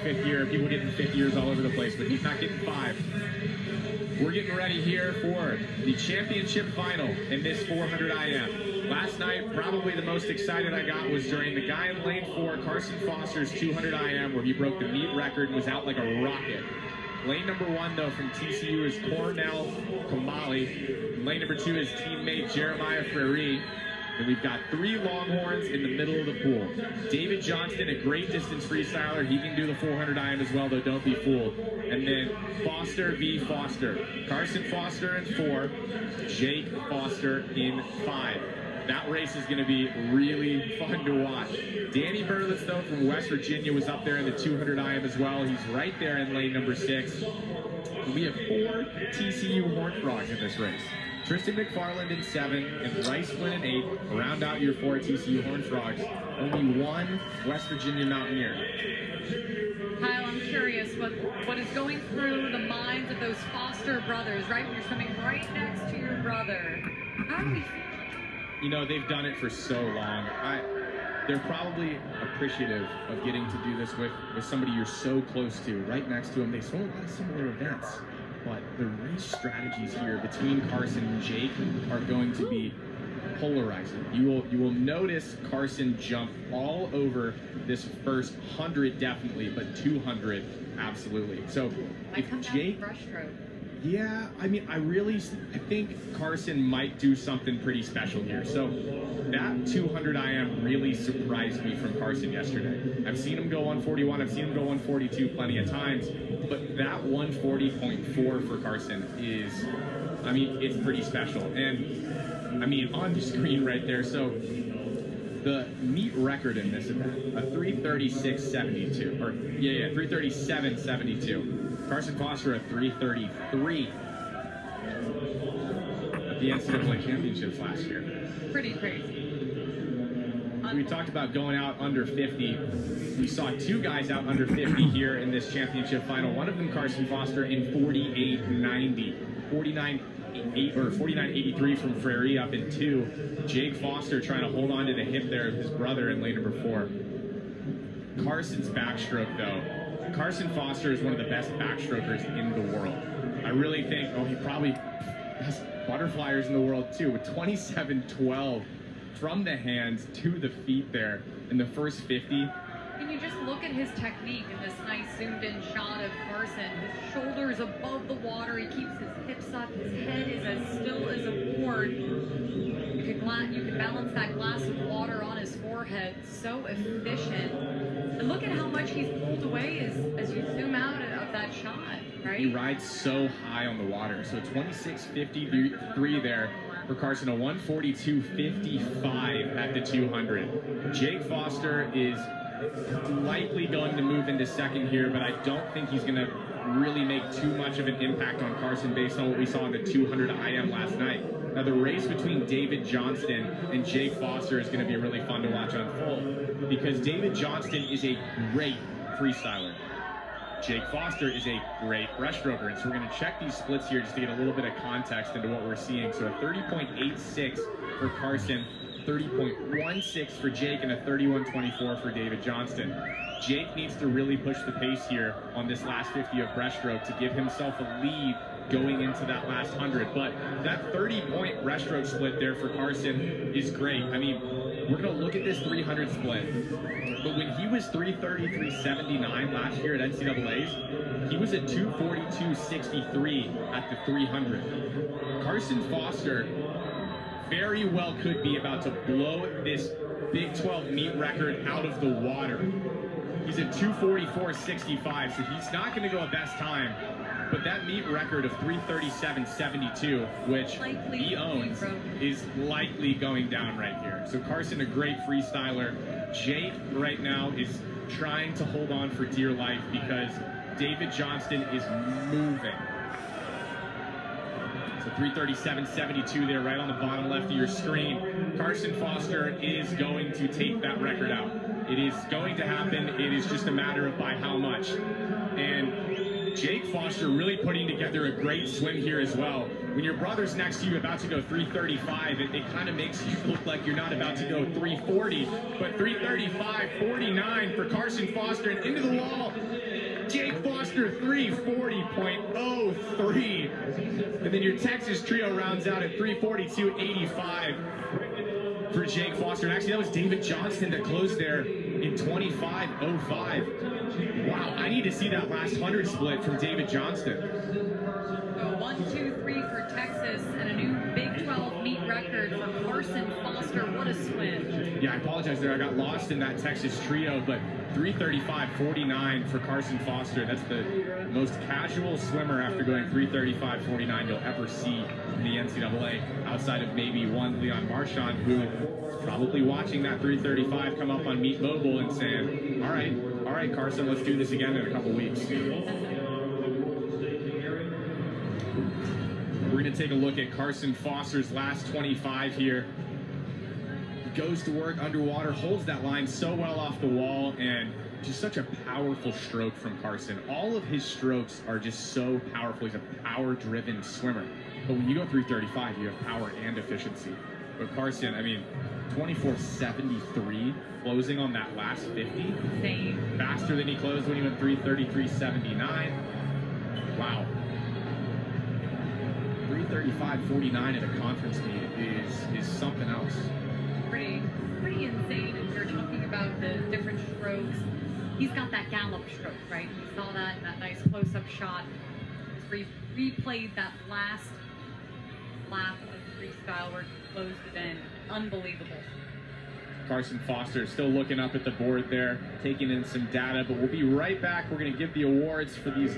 fifth year. People getting fifth years all over the place, but he's not getting 5. We're getting ready here for the championship final in this 400 IM. Last night, probably the most excited I got was during the guy in lane 4, Carson Foster's 200 IM, where he broke the meet record and was out like a rocket. Lane number 1, though, from TCU is Cornell Kamali. Lane number 2 is teammate Jeremiah Frere. And we've got 3 Longhorns in the middle of the pool. David Johnston, a great distance freestyler. He can do the 400 IM as well, though don't be fooled. And then Foster v. Foster. Carson Foster in 4, Jake Foster in 5. That race is going to be really fun to watch. Danny Berlitz, though, from West Virginia, was up there in the 200 IM as well. He's right there in lane number 6. We have 4 TCU Horned Frogs in this race. Tristan McFarland in 7 and Rice Flynn in 8 round out your 4 TCU Horned Frogs. Only 1 West Virginia Mountaineer. Kyle, I'm curious what is going through the minds of those Foster brothers, right? When you're swimming right next to your brother. How do we feel? You know, they've done it for so long. They're probably appreciative of getting to do this with somebody you're so close to, right next to them. They swim a lot of similar events. But the race strategies here between Carson and Jake are going to be polarizing. You will notice Carson jump all over this first 100 definitely, but 200 absolutely. So if Jake, yeah, I mean, I think Carson might do something pretty special here. So that 200 IM really surprised me from Carson yesterday. I've seen him go 141, I've seen him go 142 plenty of times, but that 140.4 for Carson is, I mean, it's pretty special. And I mean, on the screen right there, so the meet record in this event, a 336.72, or yeah, 337.72. Carson Foster at 333 at the NCAA championships last year. Pretty crazy. We talked about going out under 50. We saw 2 guys out under 50 here in this championship final. One of them, Carson Foster, in 48.90, 49.83 from Frere up in 2. Jake Foster trying to hold on to the hip there of his brother in lane number 4. Carson's backstroke, though. Carson Foster is one of the best backstrokers in the world. I really think, he probably has butterflyers in the world too, with 27.12 from the hands to the feet there in the first 50. Can you just look at his technique in this nice zoomed-in shot of Carson? His shoulders above the water, he keeps his hips up, his head is as still as a board. You can balance that glass of water on his forehead. So efficient. And look at how much he's pulled away as you zoom out of that shot, right? He rides so high on the water. So 26.53 there for Carson, a 142.55 at the 200. Jake Foster is likely going to move into second here, but I don't think he's going to really make too much of an impact on Carson based on what we saw in the 200 IM last night. Now, the race between David Johnston and Jake Foster is going to be really fun to watch unfold because David Johnston is a great freestyler. Jake Foster is a great breaststroker, and so we're going to check these splits here just to get a little bit of context into what we're seeing. So a 30.86 for Carson, 30.16 for Jake, and a 31.24 for David Johnston. Jake needs to really push the pace here on this last 50 of breaststroke to give himself a lead going into that last 100. But that 30-point breaststroke split there for Carson is great. I mean, we're going to look at this 300 split. But when he was 333.79 last year at NCAA's, he was at 242.63 at the 300. Carson Foster very well could be about to blow this Big 12 meet record out of the water. He's at 244.65, so he's not going to go a best time. But that meet record of 337.72, which he owns, is likely going down right here. So Carson, a great freestyler. Jake right now is trying to hold on for dear life because David Johnston is moving. So 337.72 there right on the bottom left of your screen. Carson Foster is going to take that record out. It is going to happen. It is just a matter of by how much. And Jake Foster really putting together a great swim here as well. When your brother's next to you about to go 335, it kind of makes you look like you're not about to go 340, but 335.49 for Carson Foster, and into the wall. Foster 340.03. And then your Texas trio rounds out at 342.85 for Jake Foster. And actually, that was David Johnston that closed there in 25.05. Wow, I need to see that last 100 split from David Johnston. So 1, 2, 3 for Texas and a new Big 12 meet record for Carson Foster. What a swim. Yeah, I apologize there. I got lost in that Texas trio, but 335.49 for Carson Foster. That's the most casual swimmer after going 335.49 you'll ever see in the NCAA, outside of maybe one Leon Marchand, who is probably watching that 335 come up on Meet Mobile and saying, all right, Carson, let's do this again in a couple weeks. We're going to take a look at Carson Foster's last 25 here. He goes to work underwater, holds that line so well off the wall, and just such a powerful stroke from Carson. All of his strokes are just so powerful. He's a power-driven swimmer. But when you go 335, you have power and efficiency. But Carson, I mean, 24.73 closing on that last 50. Insane. Faster than he closed when he went 333.79. Wow. 335.49 at a conference meet is something else. Pretty insane. And you're talking about the different strokes. He's got that gallop stroke, right? We saw that in that nice close-up shot. He's replayed that last lap of freestyle where he closed it in. Unbelievable. Carson Foster still looking up at the board there, taking in some data, but we'll be right back. We're going to give the awards for these